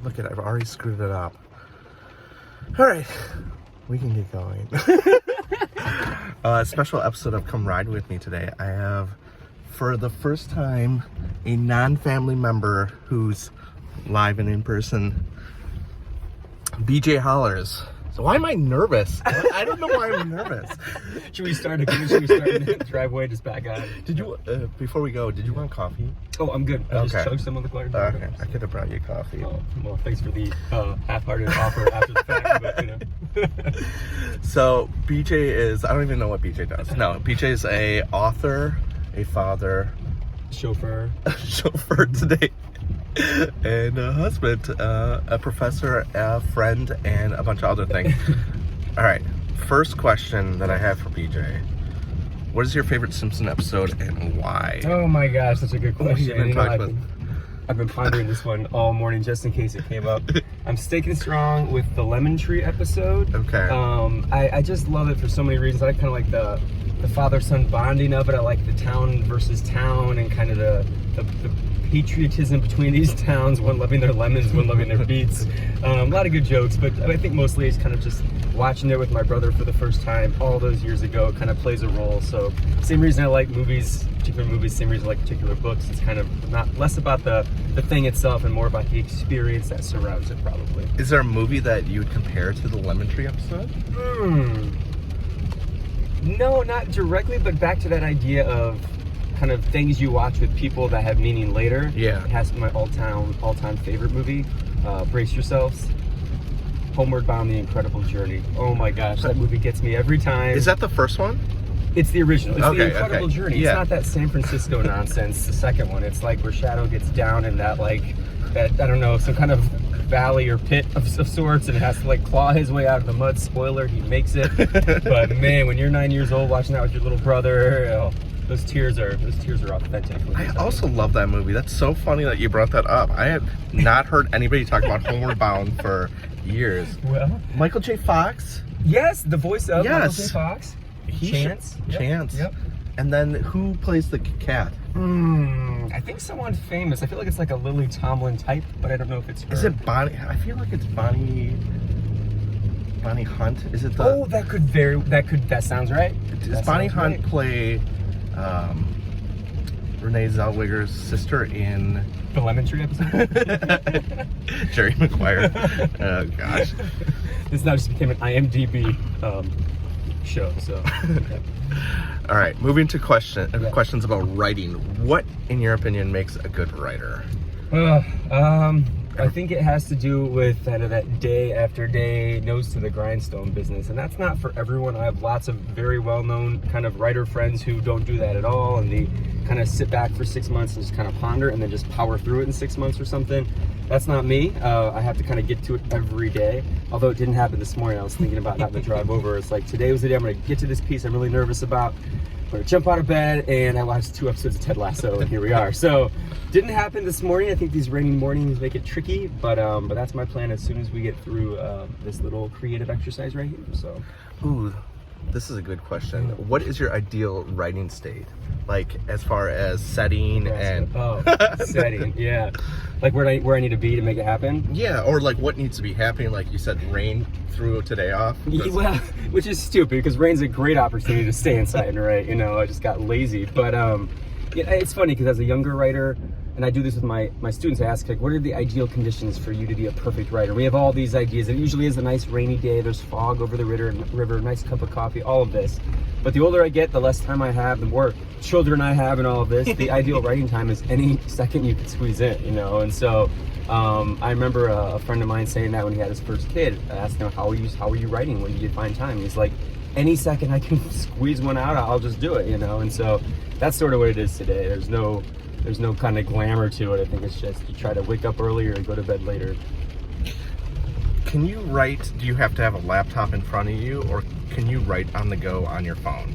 Look at it, I've already screwed it up. All right, we can get going. A special episode of Come Ride With Me today. I have, for the first time, a non-family member who's live and in person, BJ Hollers. So why am I nervous? I don't know why I'm nervous. Should we start in the driveway, just back out? Did you, before we go, did you want coffee? Oh, I'm good. I'll just chug some on the car. Okay, I could have brought you coffee. Oh, well, thanks for the half-hearted offer after the fact, but, you know. So, BJ is, I don't even know what BJ does. No, BJ is a author, a father, chauffeur today, and a husband, a professor, a friend, and a bunch of other things. All right, first question that I have for BJ. What is your favorite Simpson episode and why? Oh my gosh, that's a good question. I've I've been pondering this one all morning just in case it came up. I'm sticking strong with the lemon tree episode. Okay. I just love it for so many reasons. I kind of like the father-son bonding of it. I like the town versus town and kind of the patriotism between these towns, one loving their lemons, one loving their beets. A lot of good jokes, but I think mostly it's kind of just watching it with my brother for the first time all those years ago kind of plays a role. So same reason I like movies, particular movies, same reason I like particular books. It's kind of not less about the thing itself and more about the experience that surrounds it, probably. Is there a movie that you would compare to the Lemon Tree episode? No, not directly, but back to that idea of kind of things you watch with people that have meaning later. Yeah. It has to be my all-time favorite movie. Brace yourselves. Homeward Bound: The Incredible Journey. Oh my gosh, that movie gets me every time. Is that the first one? It's the original. It's Okay, The Incredible Journey. Yeah. It's not that San Francisco nonsense, the second one. It's like where Shadow gets down in that, I don't know, some kind of valley or pit of sorts, and has to claw his way out of the mud. Spoiler, he makes it. But man, when you're 9 years old watching that with your little brother, those tears are authentic. I also love that movie. That's so funny that you brought that up. I have not heard anybody talk about Homeward Bound for years. Well, Michael J. Fox? yes, the voice of Michael Yes. J. Fox. Chance. Yep. And then who plays the cat? I think someone famous. I feel like it's like a Lily Tomlin type, but I don't know if it's her. Is it Bonnie? I feel like it's Bonnie Hunt. Is it the? Oh, that sounds right. Does Bonnie Hunt play Renee Zellweger's sister in The Lemon Tree episode? Jerry Maguire? Oh gosh. This now just became an IMDb show, so. All right, moving to questions about writing. What, in your opinion, makes a good writer? I think it has to do with that day after day, nose to the grindstone business, and that's not for everyone. I have lots of very well-known kind of writer friends who don't do that at all, and they kind of sit back for 6 months and just kind of ponder and then just power through it in 6 months or something. That's not me. I have to kind of get to it every day. Although it didn't happen this morning. I was thinking about having to drive over. It's like, today was the day I'm going to get to this piece I'm really nervous about. I'm going to jump out of bed, and I watched 2 episodes of Ted Lasso, and here we are. So, didn't happen this morning. I think these rainy mornings make it tricky, but that's my plan as soon as we get through this little creative exercise right here. So, Ooh, this is a good question. What is your ideal writing state? Like, as far as setting and... setting, yeah. Like where I need to be to make it happen? Yeah, or like what needs to be happening, like you said, rain threw today off. Well, which is stupid because rain's a great opportunity to stay inside and write. I just got lazy. But it's funny because as a younger writer, and I do this with my students, I ask, what are the ideal conditions for you to be a perfect writer? We have all these ideas. It usually is a nice rainy day. There's fog over the river, nice cup of coffee, all of this. But the older I get, the less time I have, the more children I have and all of this. The ideal writing time is any second you can squeeze in, And so I remember a friend of mine saying that when he had his first kid. I asked him, how are you writing? When do you find time? He's like, any second I can squeeze one out, I'll just do it, And so that's sort of what it is today. There's no kind of glamour to it. I think it's just you try to wake up earlier and go to bed later. Can you write, do you have to have a laptop in front of you, or can you write on the go on your phone?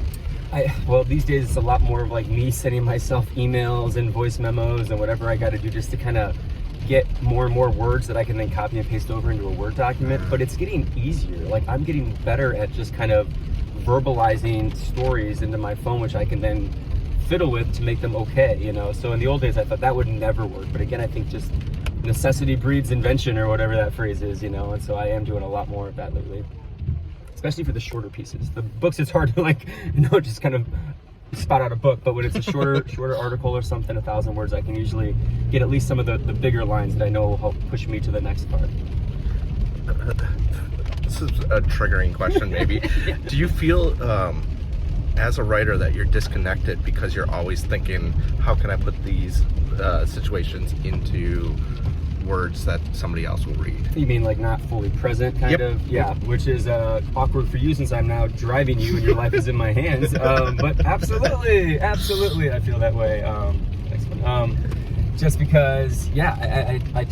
Well, these days it's a lot more of like me sending myself emails and voice memos and whatever I got to do just to kind of get more and more words that I can then copy and paste over into a Word document. But it's getting easier. Like, I'm getting better at just kind of verbalizing stories into my phone, which I can then fiddle with to make them okay, So in the old days I thought that would never work, but again, I think just necessity breeds invention, or whatever that phrase is, you know. And so I am doing a lot more of that lately, especially for the shorter pieces. The books, it's hard to, like, you know, just kind of spot out a book, but when it's a shorter article or something, 1,000 words, I can usually get at least some of the bigger lines that I know will help push me to the next part. This is a triggering question, maybe. Yeah. Do you feel, as a writer, that you're disconnected because you're always thinking, how can I put these situations into words that somebody else will read? You mean like not fully present, kind Yep. of? Yeah, which is awkward for you since I'm now driving you and your life is in my hands. But absolutely, I feel that way. Next one. Just because, yeah, I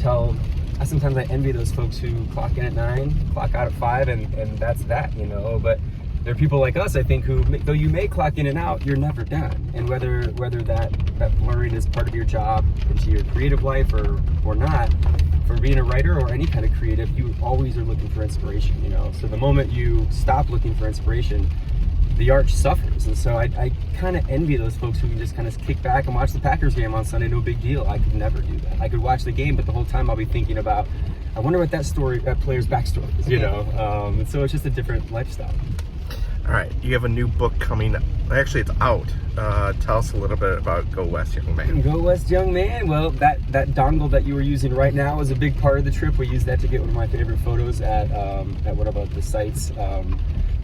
sometimes I envy those folks who clock in at 9, clock out at 5, and that's that, you know. But there are people like us, I think, who, though you may clock in and out, you're never done. And whether that blurring is part of your job into your creative life or not, for being a writer or any kind of creative, you always are looking for inspiration, you know. So the moment you stop looking for inspiration, the art suffers. And so I kind of envy those folks who can just kind of kick back and watch the Packers game on Sunday, no big deal. I could never do that. I could watch the game, but the whole time I'll be thinking about, I wonder what that player's backstory is, you know. And so it's just a different lifestyle. All right, you have a new book coming. Actually, it's out. Tell us a little bit about Go West, Young Man. Go West, Young Man. Well, that dongle that you were using right now is a big part of the trip. We used that to get one of my favorite photos at one of the sites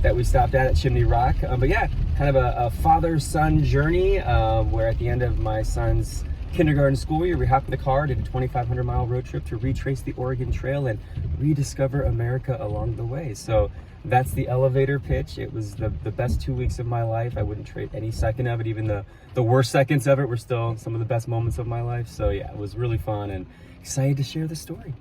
that we stopped at Chimney Rock. But yeah, kind of a father-son journey where at the end of my son's kindergarten school year, we hopped in the car, did a 2,500-mile road trip to retrace the Oregon Trail and rediscover America along the way. So that's the elevator pitch. It was the best 2 weeks of my life. I wouldn't trade any second of it. Even the worst seconds of it were still some of the best moments of my life. So yeah, it was really fun and excited to share the story.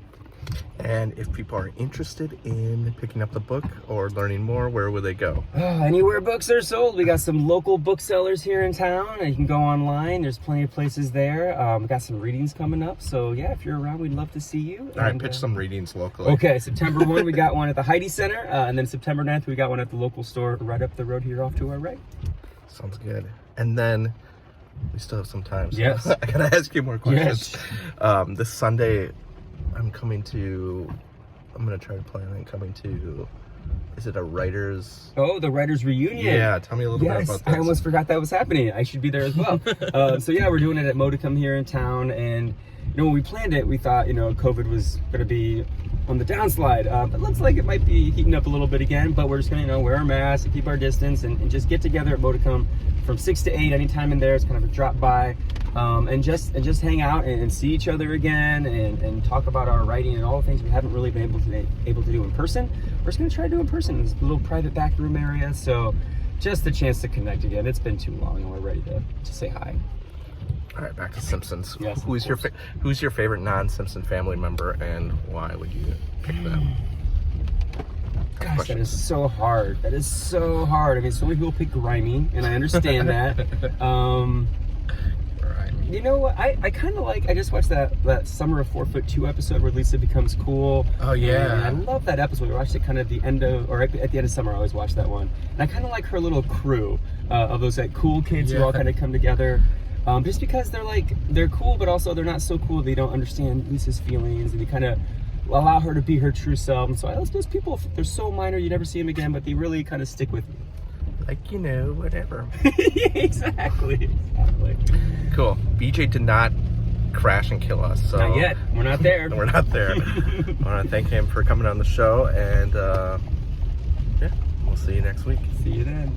And if people are interested in picking up the book or learning more, where will they go? Anywhere books are sold. We got some local booksellers here in town, and you can go online. There's plenty of places there. We got some readings coming up, so yeah, if you're around, we'd love to see you. All right, pitch some readings locally. Okay, September 1, we got one at the Heidi Center, and then September 9th, we got one at the local store right up the road here off to our right. Sounds good. And then we still have some time, so Yes. I gotta ask you more questions. Yes. This Sunday, I'm gonna try to plan on coming to, is it a writer's? Oh, the writers reunion. Yeah, tell me a little bit Yes, about this. I almost forgot that was happening. I should be there as well. So yeah, we're doing it at Modicum here in town, and you know, when we planned it, we thought, you know, COVID was going to be on the downslide. It looks like it might be heating up a little bit again, but we're just going to, you know, wear our masks and keep our distance and just get together at Modicum from 6 to 8, anytime in there. It's kind of a drop by, and just hang out and see each other again and talk about our writing and all the things we haven't really been able to do in person. We're just going to try to do in person. It's a little private back room area, so just a chance to connect again. It's been too long, and we're ready to say hi. All right, back to Simpsons. Yes, Who's your favorite non-Simpson family member, and why would you pick them? Gosh, that is so hard. That is so hard. I mean, so many people pick Grimy, and I understand that. You know what? I kind of like. I just watched that Summer of 4'2" episode where Lisa becomes cool. Oh yeah, and I love that episode. We watched it kind of at the end of summer. I always watch that one, and I kind of like her little crew of those like cool kids who all kind of come together. Just because they're cool, but also they're not so cool they don't understand Lisa's feelings, and they kind of allow her to be her true self. And so those people, they're so minor, you never see them again, but they really kind of stick with you. Like, you know, whatever. Exactly. Cool. BJ did not crash and kill us. So not yet. We're not there. We're not there. I want to thank him for coming on the show, and yeah, we'll see you next week. See you then.